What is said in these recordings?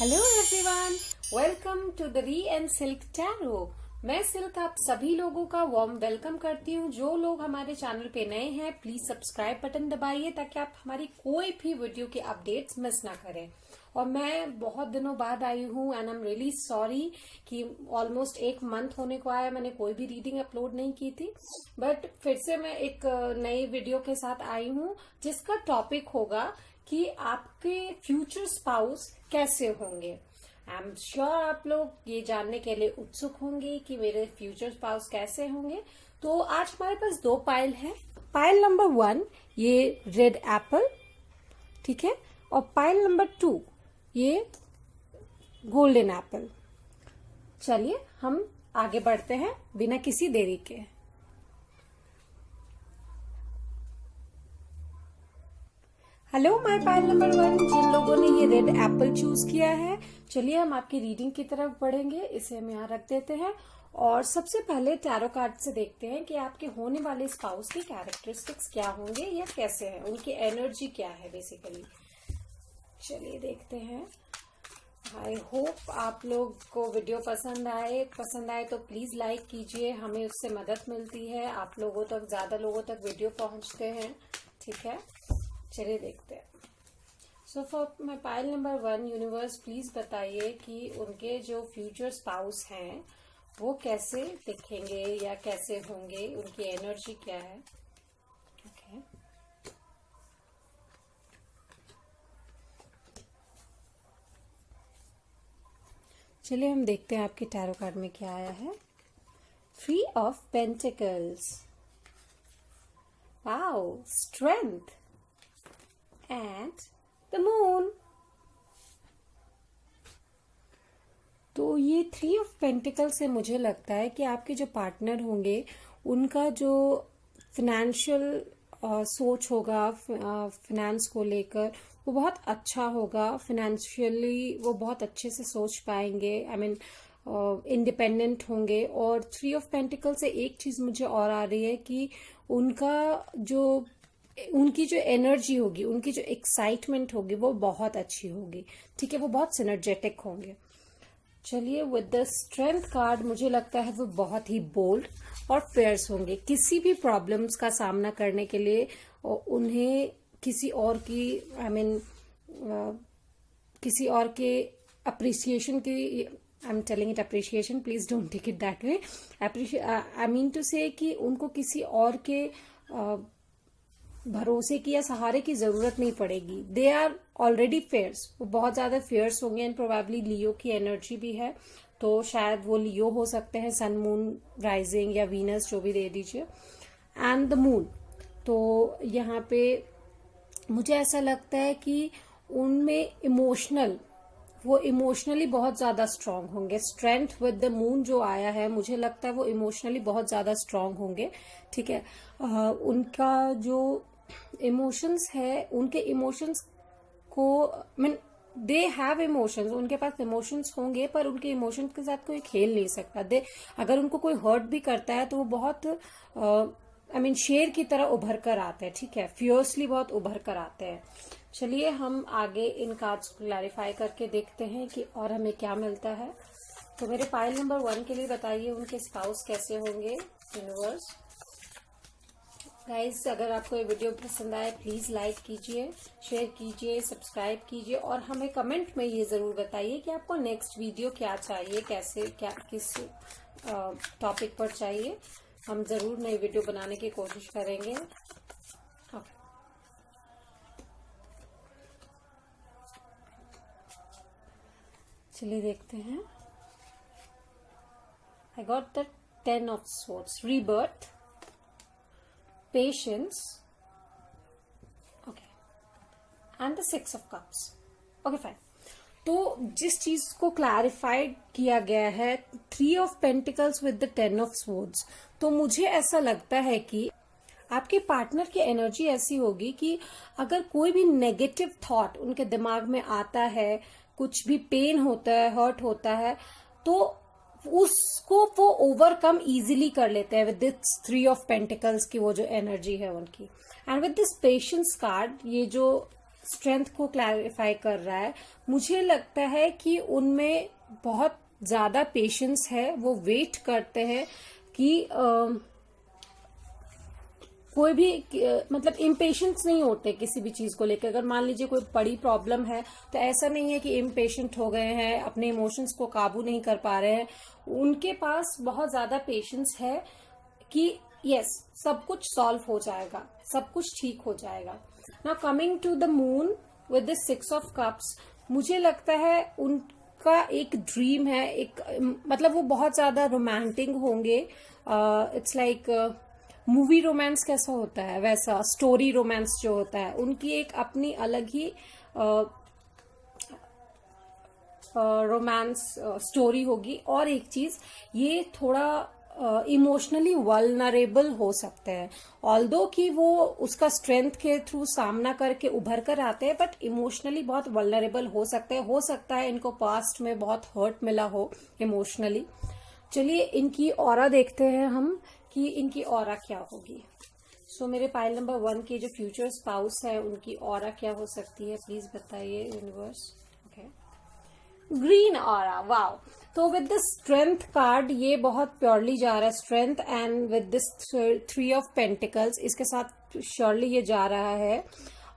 Hello everyone, welcome to the Ree and Silk tarot. मैं Silk आप सभी लोगों का वार्म वेलकम करती हूँ। जो लोग हमारे चैनल पे नए हैं प्लीज सब्सक्राइब बटन दबाइए ताकि आप हमारी कोई भी वीडियो के अपडेट्स मिस ना करें। और मैं बहुत दिनों बाद आई हूँ and I am really sorry कि ऑलमोस्ट 1 मंथ होने को आया, मैंने कोई भी रीडिंग अपलोड नहीं की थी। बट फिर से मैं एक नई वीडियो के साथ आई हूँ जिसका टॉपिक होगा कि आपके फ्यूचर स्पाउस कैसे होंगे। आई एम श्योर आप लोग ये जानने के लिए उत्सुक होंगे कि मेरे फ्यूचर स्पाउस कैसे होंगे। तो आज हमारे पास 2 पाइल है। पाइल नंबर 1 ये रेड एप्पल, ठीक है, और पाइल नंबर 2 ये गोल्डन एप्पल। चलिए हम आगे बढ़ते हैं बिना किसी देरी के। हेलो माय पाइल नंबर 1, जिन लोगों ने ये रेड एप्पल चूज किया है, चलिए हम आपकी रीडिंग की तरफ बढ़ेंगे। इसे हम यहाँ रख देते हैं और सबसे पहले टैरो कार्ड से देखते हैं कि आपके होने वाले स्पाउस की कैरेक्टरिस्टिक्स क्या होंगे या कैसे हैं, उनकी एनर्जी क्या है बेसिकली। चलिए देखते हैं। आई होप आप लोग को वीडियो पसंद आए तो प्लीज लाइक कीजिए, हमें उससे मदद मिलती है। आप लोगों तक, ज्यादा लोगों तक वीडियो पहुंचते हैं, ठीक है। चलिए देखते हैं। So for my pile number 1, universe please बताइए कि उनके जो फ्यूचर स्पाउस हैं वो कैसे दिखेंगे या कैसे होंगे, उनकी एनर्जी क्या है। ओके चलिए हम देखते हैं आपके टैरो कार्ड में क्या आया है। 3 of pentacles, wow, strength and the moon. तो ये 3 ऑफ पेंटिकल से मुझे लगता है कि आपके जो पार्टनर होंगे उनका जो फिनेंशियल सोच होगा, फिनेंस को लेकर वो बहुत अच्छा होगा। फिनेंशियली वो बहुत अच्छे से सोच पाएंगे, आई मीन इंडिपेंडेंट होंगे। और 3 ऑफ पेंटिकल से एक चीज मुझे और आ रही है कि उनकी जो एनर्जी होगी, उनकी जो एक्साइटमेंट होगी वो बहुत अच्छी होगी, ठीक है, वो बहुत सिनर्जेटिक होंगे। चलिए विद द स्ट्रेंथ कार्ड मुझे लगता है वो बहुत ही बोल्ड और फेयर्स होंगे। किसी भी प्रॉब्लम्स का सामना करने के लिए उन्हें किसी और की, आई मीन किसी और के अप्रिसिएशन की, I am telling it appreciation, please don't take it that way. I mean to say कि उनको किसी और के भरोसे की या सहारे की जरूरत नहीं पड़ेगी। दे आर ऑलरेडी फेयर्स, वो बहुत ज्यादा फेयर्स होंगे एंड प्रोबेबली लियो की एनर्जी भी है, तो शायद वो लियो हो सकते हैं, सन मून राइजिंग या वीनस, जो भी दे दीजिए। एंड द मून, तो यहाँ पे मुझे ऐसा लगता है कि उनमें वो इमोशनली बहुत ज्यादा स्ट्रांग होंगे। स्ट्रेंथ विद द मून जो आया है, मुझे लगता है वो इमोशनली बहुत ज्यादा स्ट्रांग होंगे, ठीक है। उनका जो इमोशंस है, उनके इमोशंस को, मीन दे हैव इमोशंस, उनके पास इमोशंस होंगे पर उनके इमोशंस के साथ कोई खेल नहीं सकता। अगर उनको कोई हर्ट भी करता है तो वो बहुत आई मीन शेर की तरह उभर कर आते हैं, ठीक है, फियर्सली बहुत उभर कर आते हैं। चलिए हम आगे इन कार्ड्स को क्लैरिफाई करके देखते हैं कि और हमें क्या मिलता है। तो मेरे पाइल नंबर 1 के लिए बताइए उनके स्पाउस कैसे होंगे यूनिवर्स। गाइज, अगर आपको ये वीडियो पसंद आए प्लीज लाइक कीजिए, शेयर कीजिए, सब्सक्राइब कीजिए और हमें कमेंट में ये जरूर बताइए कि आपको नेक्स्ट वीडियो क्या चाहिए, किस टॉपिक पर चाहिए। हम जरूर नई वीडियो बनाने की कोशिश करेंगे। चलिए देखते हैं। I got the 10 of swords, rebirth, patience, okay, and the 6 of cups. Okay fine. तो जिस चीज को क्लैरिफाइड किया गया है, 3 of pentacles with the 10 of swords, तो मुझे ऐसा लगता है कि आपके पार्टनर की एनर्जी ऐसी होगी कि अगर कोई भी नेगेटिव थॉट उनके दिमाग में आता है, कुछ भी पेन होता है, हर्ट होता है, तो उसको वो ओवरकम इजीली कर लेते हैं विद दिस 3 ऑफ पेंटिकल्स की वो जो एनर्जी है उनकी। And with this patience card, ये जो स्ट्रेंथ को क्लैरिफाई कर रहा है। मुझे लगता है कि उनमें बहुत ज्यादा पेशेंस है, वो वेट करते हैं कि कोई भी मतलब इम्पेशेंस नहीं होते किसी भी चीज को लेकर। अगर मान लीजिए कोई बड़ी प्रॉब्लम है तो ऐसा नहीं है कि इम्पेशेंट हो गए हैं, अपने इमोशंस को काबू नहीं कर पा रहे हैं। उनके पास बहुत ज्यादा पेशेंस है कि यस, सब कुछ सॉल्व हो जाएगा, सब कुछ ठीक हो जाएगा। Now coming to the moon with the 6 of cups, मुझे लगता है उनका एक ड्रीम है, एक मतलब वो बहुत ज्यादा रोमांटिक होंगे। इट्स लाइक मूवी रोमांस कैसा होता है वैसा स्टोरी रोमांस जो होता है, उनकी एक अपनी अलग ही रोमांस स्टोरी होगी। और एक चीज, ये थोड़ा इमोशनली वल्नरेबल हो सकते हैं। ऑल्दो कि वो उसका स्ट्रेंथ के थ्रू सामना करके उभर कर आते हैं, बट इमोशनली बहुत वल्नरेबल हो सकते हैं। हो सकता है इनको पास्ट में बहुत हर्ट मिला हो इमोशनली। चलिए इनकी ऑरा देखते हैं हम कि इनकी ऑरा क्या होगी। सो मेरे पाइल नंबर 1 के जो फ्यूचर स्पाउस है उनकी ऑरा क्या हो सकती है, प्लीज बताइए universe. Okay, green aura, wow. तो विद द स्ट्रेंथ कार्ड ये बहुत प्योरली जा रहा है, strength, and with this 3 of pentacles इसके साथ श्योरली ये जा रहा है।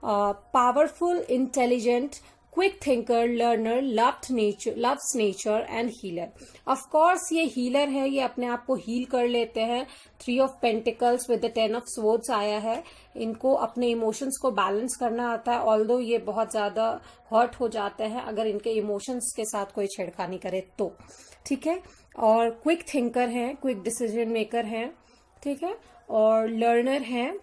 Powerful, intelligent, quick thinker, learner, loves nature and healer. Of course ये हीलर है, ये अपने आप को हील कर लेते हैं। 3 of pentacles with the 10 of swords आया है। इनको अपने इमोशंस को बैलेंस करना आता है, ऑल्दो ये बहुत ज्यादा हर्ट हो जाते हैं अगर इनके इमोशंस के साथ कोई छेड़खानी करे तो, ठीक है। और क्विक थिंकर हैं, क्विक डिसीजन मेकर हैं, ठीक है। और लर्नर हैं,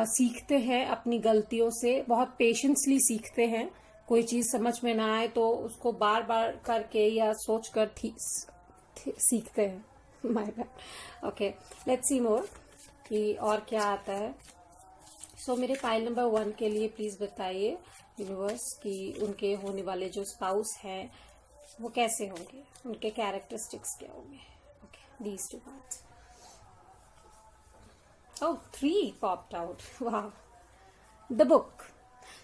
सीखते हैं अपनी गलतियों से, बहुत पेशेंसली सीखते हैं। कोई चीज समझ में ना आए तो उसको बार बार करके या सोच कर सीखते हैं। My bad. Okay, let's see more कि और क्या आता है। सो मेरे पाइल नंबर 1 के लिए प्लीज बताइए यूनिवर्स कि उनके होने वाले जो स्पाउस हैं वो कैसे होंगे, उनके कैरेक्टरिस्टिक्स क्या होंगे। Okay, these 2 parts. Oh, 3 popped out, वाह। द बुक,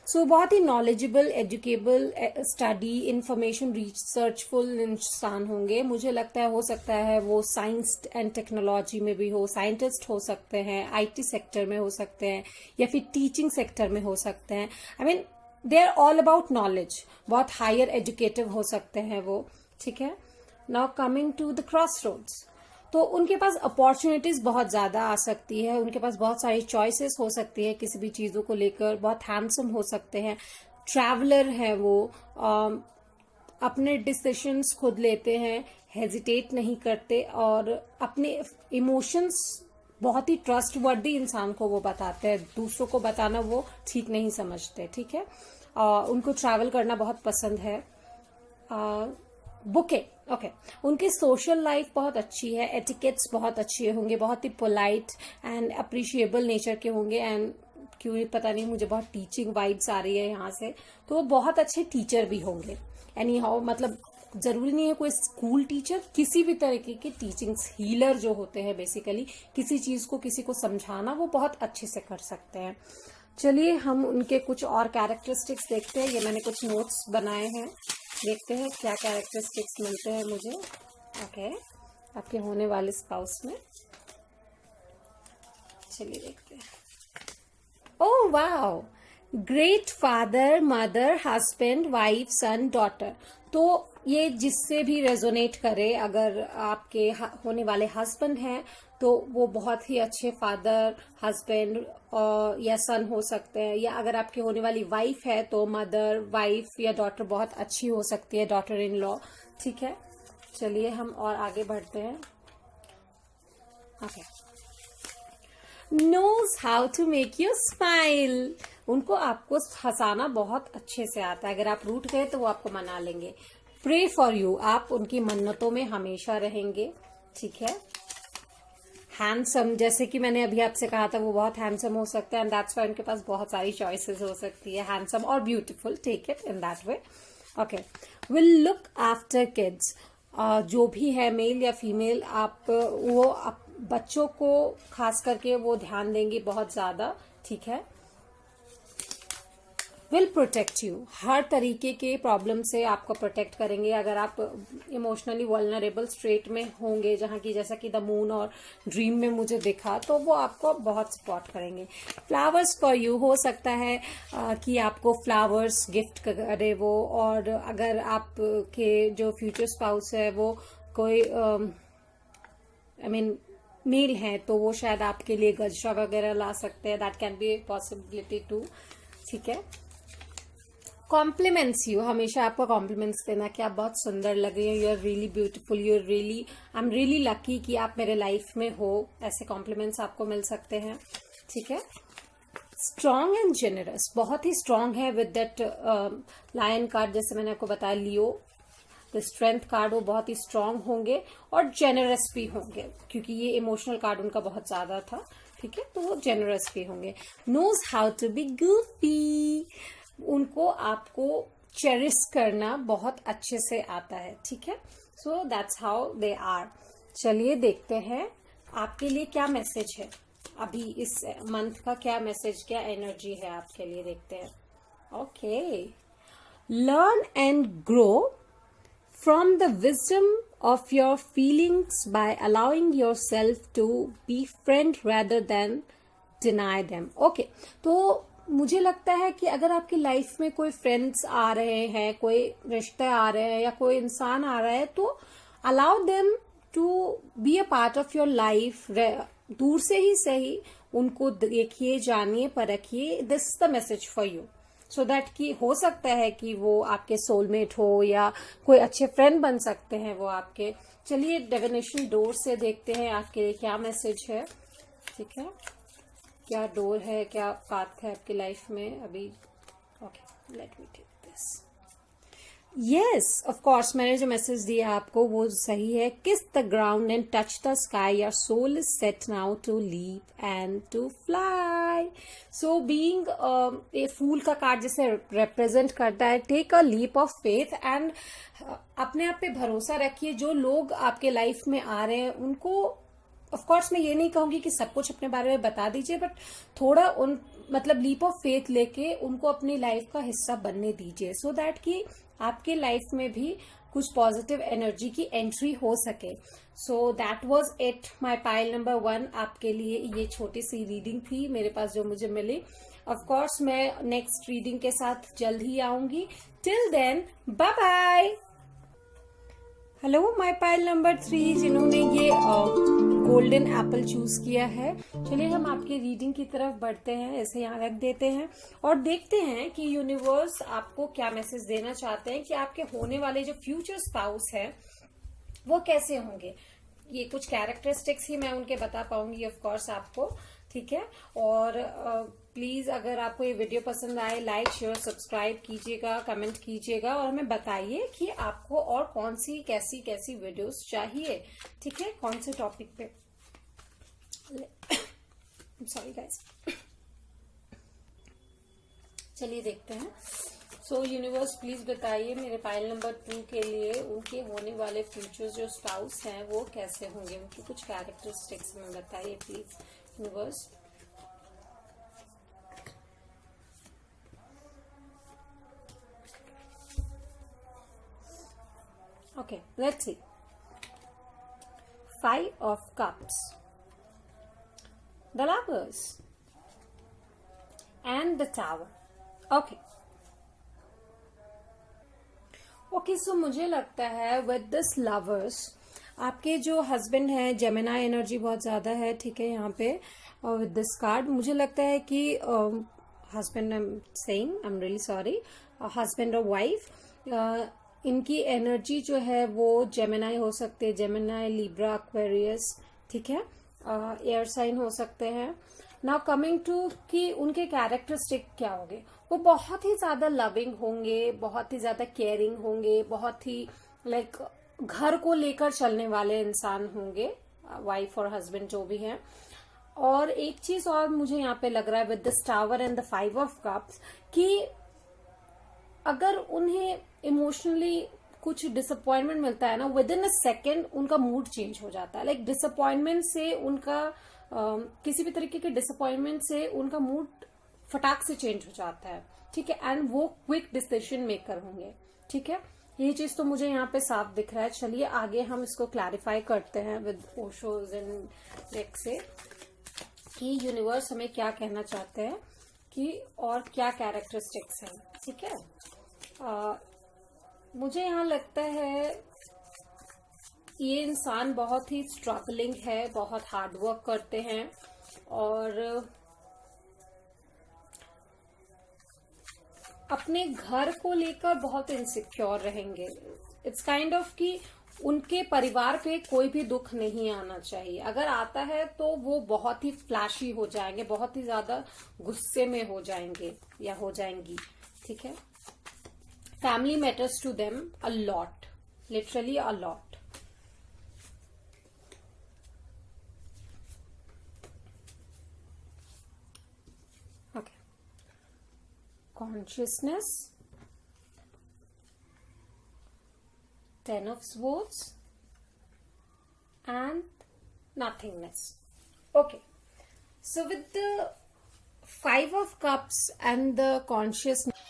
सो बहुत ही नॉलेजेबल, एजुकेबल, स्टडी, इंफॉर्मेशन रिसर्चफुल इंसान होंगे। मुझे लगता है हो सकता है वो साइंस एंड टेक्नोलॉजी में भी हो, साइंटिस्ट हो सकते हैं, आईटी सेक्टर में हो सकते हैं, या फिर टीचिंग सेक्टर में हो सकते हैं। I mean they are all about knowledge, बहुत हायर एजुकेटिव हो सकते हैं वो, ठीक है। Now coming to the crossroads, तो उनके पास अपॉर्चुनिटीज बहुत ज्यादा आ सकती है, उनके पास बहुत सारी चॉइसेस हो सकती है किसी भी चीजों को लेकर, बहुत हैंडसम हो सकते हैं, ट्रैवलर है वो, अपने डिसीजंस खुद लेते हैं, हेजिटेट नहीं करते, और अपने इमोशंस बहुत ही ट्रस्टवर्दी इंसान को वो बताते हैं, दूसरों को बताना वो ठीक नहीं समझते, ठीक है। उनको ट्रैवल करना बहुत पसंद है। बुके, ओके, उनकी सोशल लाइफ बहुत अच्छी है, एटिकेट्स बहुत अच्छे होंगे, बहुत ही पोलाइट एंड अप्रिशिएबल नेचर के होंगे। एंड क्यों पता नहीं, मुझे बहुत टीचिंग वाइब्स आ रही है यहाँ से, तो वो बहुत अच्छे टीचर भी होंगे। एनी हाउ, मतलब जरूरी नहीं है कोई स्कूल टीचर, किसी भी तरीके के टीचिंग्स, हीलर जो होते हैं बेसिकली, किसी चीज को किसी को समझाना वो बहुत अच्छे से कर सकते हैं। चलिए हम उनके कुछ और कैरेक्टरिस्टिक्स देखते हैं। ये मैंने कुछ नोट्स बनाए हैं, देखते हैं क्या कैरेक्टरिस्टिक्स मिलते हैं मुझे। ओके, आपके होने वाले स्पाउस में, चलिए देखते हैं। Oh wow, great father, mother, husband, wife, son, daughter. तो ये जिससे भी रेजोनेट करे, अगर आपके होने वाले हस्बैंड हैं तो वो बहुत ही अच्छे फादर, हस्बैंड या सन हो सकते हैं, या अगर आपकी होने वाली वाइफ है तो मदर, वाइफ या डॉटर बहुत अच्छी हो सकती है, डॉटर इन लॉ, ठीक है। चलिए हम और आगे बढ़ते हैं। Okay, knows how to make you smile, उनको आपको हंसाना बहुत अच्छे से आता है। अगर आप रूठ गए तो वो आपको मना लेंगे। प्रे फॉर यू, आप उनकी मन्नतों में हमेशा रहेंगे, ठीक है। हैंडसम, जैसे कि मैंने अभी आपसे कहा था, वो बहुत हैंडसम हो सकते हैं, एंड दैट्स व्हाई उनके पास बहुत सारी चॉइसेस हो सकती है, हैंडसम और beautiful, take it in that way. Okay, will look after kids, जो भी है मेल या फीमेल, वो बच्चों को खास करके वो ध्यान देंगे बहुत ज्यादा, ठीक है। विल प्रोटेक्ट यू, हर तरीके के प्रॉब्लम से आपको प्रोटेक्ट करेंगे। अगर आप इमोशनली वल्नरेबल स्टेट में होंगे, जहाँ की जैसा कि द मून और ड्रीम में मुझे दिखा, तो वो आपको बहुत सपोर्ट करेंगे। फ्लावर्स फॉर यू, हो सकता है कि आपको फ्लावर्स गिफ्ट करे वो, और अगर आपके जो फ्यूचर स्पाउस है वो कोई मेल है, तो वो शायद आपके लिए गजरा वगैरह ला सकते हैं। That can be possibility too. ठीक है। कॉम्प्लीमेंट्स यू, हमेशा आपको कॉम्प्लीमेंट्स देना कि आप बहुत सुंदर लग रही हो, you are really beautiful, you are really, I am really lucky कि आप मेरे लाइफ में हो, ऐसे कॉम्प्लीमेंट्स आपको मिल सकते हैं। ठीक है। स्ट्रॉन्ग एंड जेनरस, बहुत ही स्ट्रॉन्ग है विद दैट लायन कार्ड, जैसे मैंने आपको बताया लियो, द स्ट्रेंथ कार्ड, वो बहुत ही स्ट्रांग होंगे और जेनरस भी होंगे, क्योंकि ये इमोशनल कार्ड उनका बहुत ज्यादा था। ठीक है। तो वो जेनरस भी होंगे। Knows how to be goofy, उनको आपको चेरिश करना बहुत अच्छे से आता है। ठीक है। So that's how they are. चलिए देखते हैं आपके लिए क्या मैसेज है अभी, इस मंथ का क्या मैसेज, क्या एनर्जी है आपके लिए, देखते हैं। Okay. Learn and grow from the wisdom of your feelings by allowing yourself to befriend rather than deny them. Okay, तो मुझे लगता है कि अगर आपकी लाइफ में कोई फ्रेंड्स आ रहे हैं, कोई रिश्ते आ रहे हैं या कोई इंसान आ रहा है, तो allow them to be a part of your life. दूर से ही सही उनको देखिए, जानिए, परखिए। This is the message for you, so that कि हो सकता है कि वो आपके सोलमेट हो या कोई अच्छे फ्रेंड बन सकते हैं वो आपके। चलिए डिविनेशन डोर से देखते हैं आपके लिए क्या मैसेज है। ठीक है। क्या डोर है, क्या पाथ है आपकी लाइफ में अभी। Okay, let me take this. Yes, of course, मैंने जो मैसेज दिया आपको वो सही है। Kiss the ground and touch the sky, your soul is set now to leap and to fly. So being a fool का कार्ड जैसे represent करता है, take a leap of faith and अपने आप पे भरोसा रखिए। जो लोग आपके लाइफ में आ रहे हैं उनको, ऑफ कोर्स मैं ये नहीं कहूंगी कि सब कुछ अपने बारे में बता दीजिए, बट थोड़ा उन लीप ऑफ फेथ लेके उनको अपनी लाइफ का हिस्सा बनने दीजिए, सो दैट कि आपके लाइफ में भी कुछ पॉजिटिव एनर्जी की एंट्री हो सके। So that was it, my pile number 1। आपके लिए ये छोटी सी रीडिंग थी मेरे पास जो मुझे मिली। ऑफ कोर्स मैं नेक्स्ट रीडिंग के साथ जल्द ही आऊंगी। Till then, bye bye. Hello my pile number 3, जिन्होंने ये गोल्डन एप्पल चूज किया है। चलिए हम आपकी रीडिंग की तरफ बढ़ते हैं, ऐसे यहाँ रख देते हैं और देखते हैं कि यूनिवर्स आपको क्या मैसेज देना चाहते हैं कि आपके होने वाले जो फ्यूचर स्पाउस है वो कैसे होंगे। ये कुछ कैरेक्टरिस्टिक्स ही मैं उनके बता पाऊंगी ऑफ कोर्स आपको। ठीक है। और प्लीज अगर आपको ये वीडियो पसंद आए, लाइक शेयर सब्सक्राइब कीजिएगा, कमेंट कीजिएगा और हमें बताइए कि आपको और कौन सी कैसी कैसी वीडियोस चाहिए। ठीक है, कौन से टॉपिक पे। Sorry guys. चलिए देखते हैं। सो यूनिवर्स प्लीज बताइए मेरे पाइल नंबर 2 के लिए उनके होने वाले फ्यूचर्स जो स्पाउस हैं वो कैसे होंगे, उनकी कुछ कैरेक्टरिस्टिक्स हमें बताइए please universe. Okay, let's see. 5 of Cups, the Lovers, and the Tower. Okay. Okay, so मुझे लगता है with this Lovers, आपके जो हस्बैंड है, जेमिनाई एनर्जी बहुत ज्यादा है। ठीक है। यहाँ पे with this card मुझे लगता है कि husband, I am saying, I am really sorry, husband और वाइफ, इनकी एनर्जी जो है वो जेमिनाई हो सकते हैं, जेमिनाई, लिब्रा, एक्वेरियस। ठीक है। एयर साइन हो सकते हैं। नाउ कमिंग टू कि उनके कैरेक्टरिस्टिक क्या होंगे, वो बहुत ही ज्यादा लविंग होंगे, बहुत ही ज्यादा केयरिंग होंगे, बहुत ही लाइक घर को लेकर चलने वाले इंसान होंगे, वाइफ और हस्बैंड जो भी हैं। और एक चीज और मुझे यहाँ पे लग रहा है with the tower and the 5 of cups कि अगर उन्हें इमोशनली कुछ डिसअपॉइंटमेंट मिलता है ना, विद इन अ सेकेंड उनका मूड चेंज हो जाता है। लाइक डिसअपॉइंटमेंट से उनका किसी भी तरीके के डिसअपॉइंटमेंट से उनका मूड फटाक से चेंज हो जाता है। ठीक है, एंड वो क्विक डिसीजन मेकर होंगे, ठीक है। ये चीज तो मुझे यहाँ पे साफ दिख रहा है। चलिए आगे हम इसको क्लैरिफाई करते हैं विद ओशोज एंड डेक से कि यूनिवर्स हमें क्या कहना चाहते हैं कि और क्या कैरेक्टरिस्टिक्स हैं, ठीक है। मुझे यहाँ लगता है ये इंसान बहुत ही स्ट्रगलिंग है, बहुत हार्ड वर्क करते हैं और अपने घर को लेकर बहुत इनसिक्योर रहेंगे। इट्स काइंड ऑफ कि उनके परिवार पे कोई भी दुख नहीं आना चाहिए, अगर आता है तो वो बहुत ही फ्लैशी हो जाएंगे, बहुत ही ज्यादा गुस्से में हो जाएंगे या हो जाएंगी, ठीक है। Family matters to them a lot, literally a lot. Consciousness, 10 of Swords and nothingness. Okay, so with the 5 of Cups and the consciousness,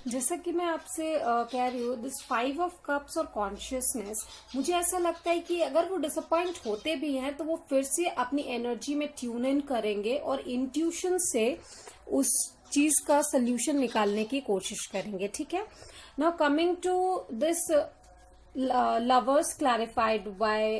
जैसा कि मैं आपसे कह रही हूँ, दिस 5 ऑफ कप्स और कॉन्शियसनेस, मुझे ऐसा लगता है कि अगर वो डिसअपॉइंट होते भी हैं तो वो फिर से अपनी एनर्जी में ट्यून इन करेंगे और इंट्यूशन से उस चीज का सोल्यूशन निकालने की कोशिश करेंगे, ठीक है। Now coming to this lovers clarified by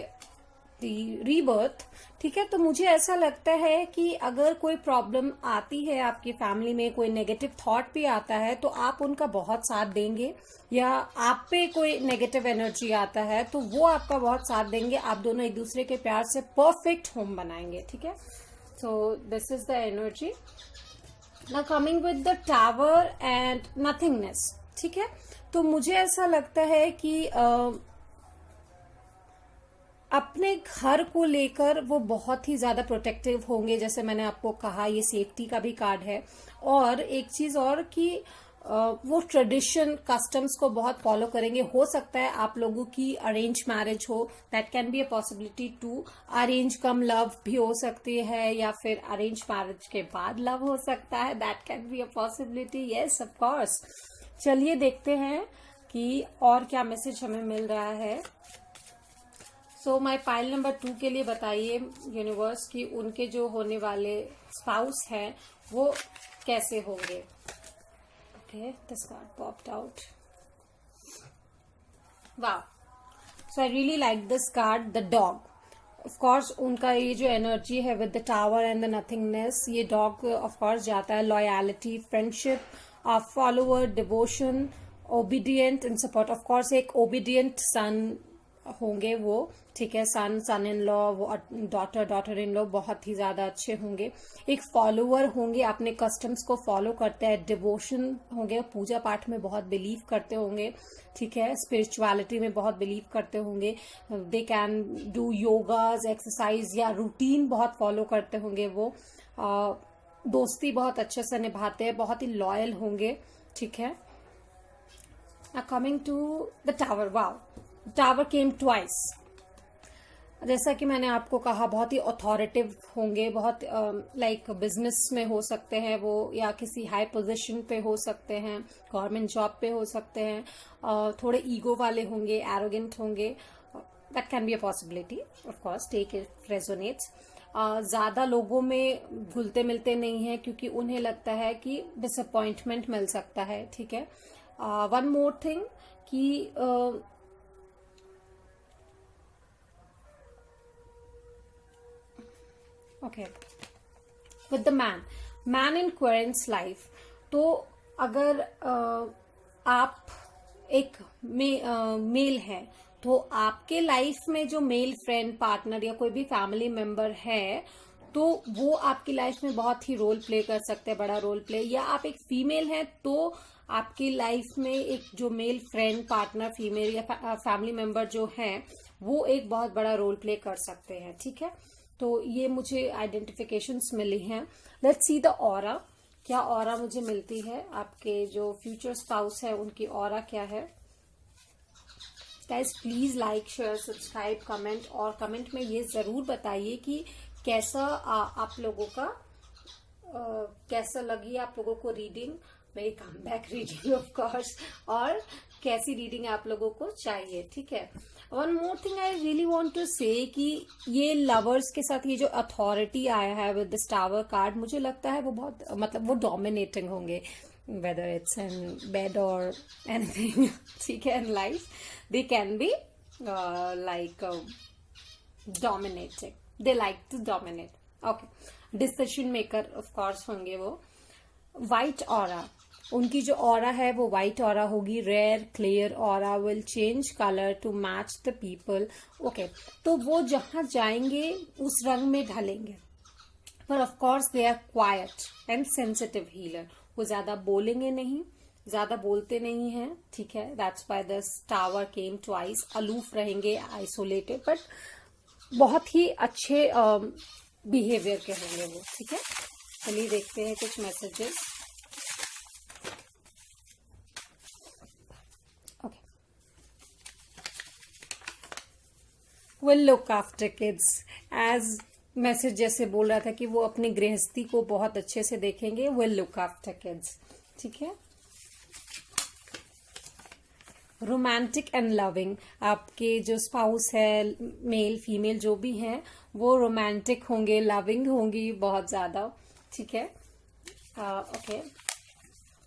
the rebirth, ठीक है। तो मुझे ऐसा लगता है कि अगर कोई प्रॉब्लम आती है आपकी फैमिली में, कोई नेगेटिव थॉट भी आता है तो आप उनका बहुत साथ देंगे, या आप पे कोई नेगेटिव एनर्जी आता है तो वो आपका बहुत साथ देंगे। आप दोनों एक दूसरे के प्यार से परफेक्ट होम बनाएंगे, ठीक है। So this is the energy. Now coming with the tower and nothingness, ठीक है। तो मुझे ऐसा लगता है कि अपने घर को लेकर वो बहुत ही ज्यादा प्रोटेक्टिव होंगे, जैसे मैंने आपको कहा ये सेफ्टी का भी कार्ड है। और एक चीज और कि वो ट्रेडिशन कस्टम्स को बहुत फॉलो करेंगे। हो सकता है आप लोगों की अरेंज मैरिज हो, that can be a possibility too. Arrange cum love भी हो सकती है, या फिर अरेंज मैरिज के बाद लव हो सकता है, that can be a possibility, yes of course. चलिए देखते हैं कि और क्या मैसेज हमें मिल रहा है। सो माय पाइल नंबर 2 के लिए बताइए यूनिवर्स की उनके जो होने वाले स्पाउस हैं वो कैसे होंगे। Okay, this card popped out. Wow. So I really like this card, the dog. Of course, उनका ये जो एनर्जी है with the tower and the nothingness, ये dog of course जाता है loyalty, friendship, follower, devotion, obedient and support. Of course, एक obedient son होंगे वो, ठीक है। सन इन लॉ, वो डॉटर इन लॉ बहुत ही ज्यादा अच्छे होंगे। एक फॉलोअर होंगे, अपने कस्टम्स को फॉलो करते हैं। डिवोशन होंगे, पूजा पाठ में बहुत बिलीव करते होंगे, ठीक है। स्पिरिचुअलिटी में बहुत बिलीव करते होंगे। दे कैन डू योगाज, एक्सरसाइज या रूटीन बहुत फॉलो करते होंगे वो। दोस्ती बहुत अच्छे से निभाते हैं, बहुत ही लॉयल होंगे, ठीक है। Coming to the tower, wow, tower came twice. जैसा कि मैंने आपको कहा बहुत ही अथॉरिटिव होंगे, बहुत लाइक बिजनेस में हो सकते हैं वो, या किसी हाई पोजीशन पे हो सकते हैं, गवर्नमेंट जॉब पे हो सकते हैं। थोड़े ईगो वाले होंगे, एरोगेंट होंगे, that can be a possibility, of course take it resonates. ज्यादा लोगों में घुलते मिलते नहीं है क्योंकि उन्हें लगता है कि डिसअपॉइंटमेंट मिल सकता है, ठीक है। वन मोर थिंग कि okay, with the man in querent's life, तो अगर आप एक मेल है तो आपके लाइफ में जो मेल फ्रेंड, पार्टनर या कोई भी फैमिली मेंबर है तो वो आपकी लाइफ में बहुत ही रोल प्ले कर सकते हैं, बड़ा रोल प्ले। या आप एक फीमेल हैं तो आपकी लाइफ में एक जो मेल फ्रेंड, पार्टनर, फीमेल या फैमिली मेंबर जो है वो एक बहुत बड़ा रोल प्ले कर सकते हैं, ठीक है। तो ये मुझे आइडेंटिफिकेशंस मिली हैं। लेट्स सी द ऑरा, क्या ऑरा मुझे मिलती है, आपके जो फ्यूचर स्पाउस है उनकी ऑरा क्या है। Guys please like, share, subscribe, comment, और कमेंट में ये जरूर बताइए कि कैसा आप लोगों का कैसा लगी आप लोगों को रीडिंग। मेरी come back reading of course, और कैसी रीडिंग आप लोगों को चाहिए, ठीक है। One more thing I really want to say कि ये लवर्स के साथ ये जो अथॉरिटी आया है विद द टावर कार्ड, मुझे लगता है वो बहुत मतलब वो डोमिनेटिंग होंगे, whether it's in bed or anything, ठीक है, in life they can be like dominating, they like to dominate, okay। decision maker of course होंगे वो। white aura, उनकी जो ऑरा है वो व्हाइट ऑरा होगी। Rare clear aura will change colour to match the people, okay. तो वो जहां जाएंगे उस रंग में ढलेंगे, पर of course they are quite and sensitive healer. वो ज्यादा बोलेंगे नहीं, ज्यादा बोलते नहीं हैं, ठीक है। That's why the tower came twice. Aloof रहेंगे, आइसोलेटेड, बट बहुत ही अच्छे बिहेवियर के होंगे वो, ठीक है। चलिए देखते हैं कुछ messages. Okay, will look after kids, as message जैसे बोल रहा था कि वो अपनी गृहस्थी को बहुत अच्छे से देखेंगे। विल लुक आफ्टर किड्स, ठीक है। रोमांटिक एंड लविंग, आपके जो स्पाउस है, मेल फीमेल जो भी हैं, वो रोमांटिक होंगे, लविंग होंगी बहुत ज्यादा, ठीक है। Okay,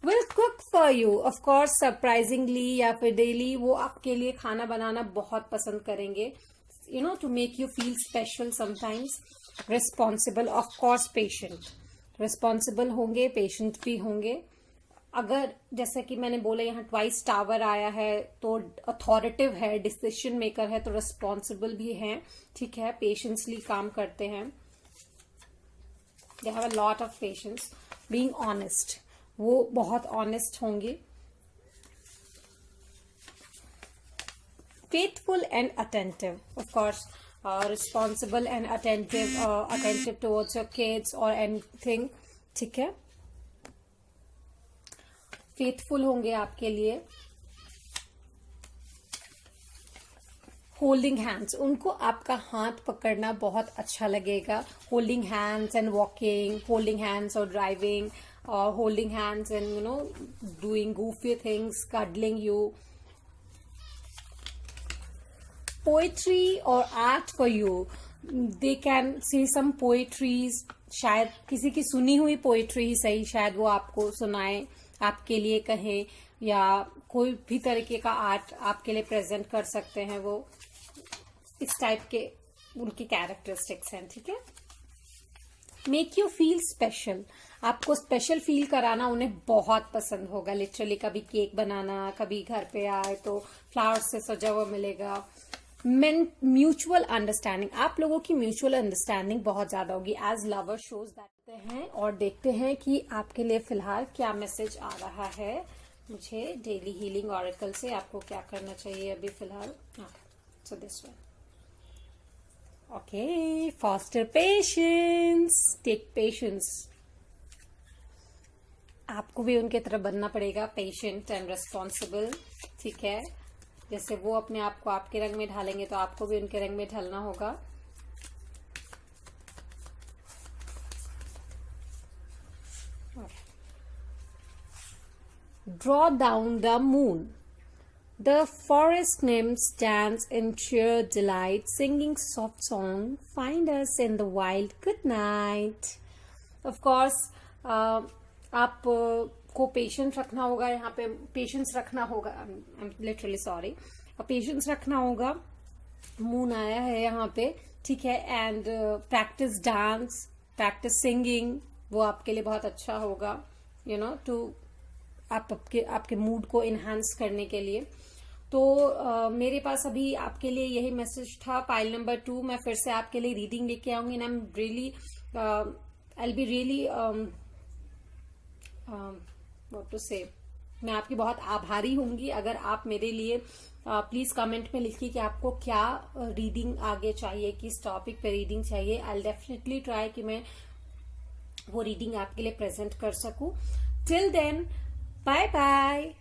will cook for you, of course surprisingly या फिर डेली वो आपके लिए खाना बनाना बहुत पसंद करेंगे, you know, to make you feel special sometimes। responsible, of course patient, responsible होंगे, patient भी होंगे। अगर जैसे कि मैंने बोला यहाँ ट्वाइस टावर आया है तो अथॉरिटिव है, डिसीजन मेकर है, तो रिस्पॉन्सिबल भी है, ठीक है। पेशेंसली काम करते हैं, they have a lot of patience. Being honest, वो बहुत ऑनेस्ट होंगे। faithful and attentive, of course responsible and attentive, attentive towards your kids or anything, ठीक है। faithful होंगे आपके लिए। होल्डिंग हैंड्स, उनको आपका हाथ पकड़ना बहुत अच्छा लगेगा। Holding hands and walking, holding hands और ड्राइविंग, और holding hands and you know doing Goofy things, cuddling you. poetry or art for you, they can say some poetries, शायद किसी की सुनी हुई पोएट्री ही सही, शायद वो आपको सुनाए, आपके लिए कहें, या कोई भी तरीके का आर्ट आपके लिए प्रेजेंट कर सकते हैं। वो इस टाइप के उनकी कैरेक्टरिस्टिक्स हैं, ठीक है। मेक यू फील स्पेशल, आपको स्पेशल फील कराना उन्हें बहुत पसंद होगा। लिटरली कभी केक बनाना, कभी घर पे आए तो फ्लावर्स से सजा हुआ मिलेगा। म्यूचुअल अंडरस्टैंडिंग, आप लोगों की म्यूचुअल अंडरस्टैंडिंग बहुत ज्यादा होगी एज लवर शोज दैट हैं। और देखते हैं कि आपके लिए फिलहाल क्या मैसेज आ रहा है मुझे डेली हीलिंग ऑरेकल से। आपको क्या करना चाहिए अभी फिलहाल। So this one, okay, foster patience, take patience. आपको भी उनके तरफ बनना पड़ेगा, पेशेंट एंड रिस्पॉन्सिबल, ठीक है। जैसे वो अपने आप को आपके रंग में ढालेंगे तो आपको भी उनके रंग में ढलना होगा। Draw down the moon, the forest nymph stands in sheer delight, singing soft song, find us in the wild, good night। of course आप को पेशेंस रखना होगा, यहाँ पे पेशेंस रखना होगा, I am literally sorry, patience रखना होगा। मून आया है यहाँ पे, ठीक है। And practice dance, practice singing, वो आपके लिए बहुत अच्छा होगा, यू नो, टू आपके मूड को इनहांस करने के लिए। तो मेरे पास अभी आपके लिए यही मैसेज था। पाइल नंबर 2 मैं फिर से आपके लिए रीडिंग लेके आऊंगी। I am really I will be really what to say, मैं आपकी बहुत आभारी होंगी अगर आप मेरे लिए प्लीज कमेंट में लिखिए कि आपको क्या रीडिंग आगे चाहिए, किस टॉपिक पे रीडिंग चाहिए। आई विल डेफिनेटली ट्राई कि मैं वो रीडिंग आपके लिए प्रेजेंट कर सकूं। Till then, bye bye.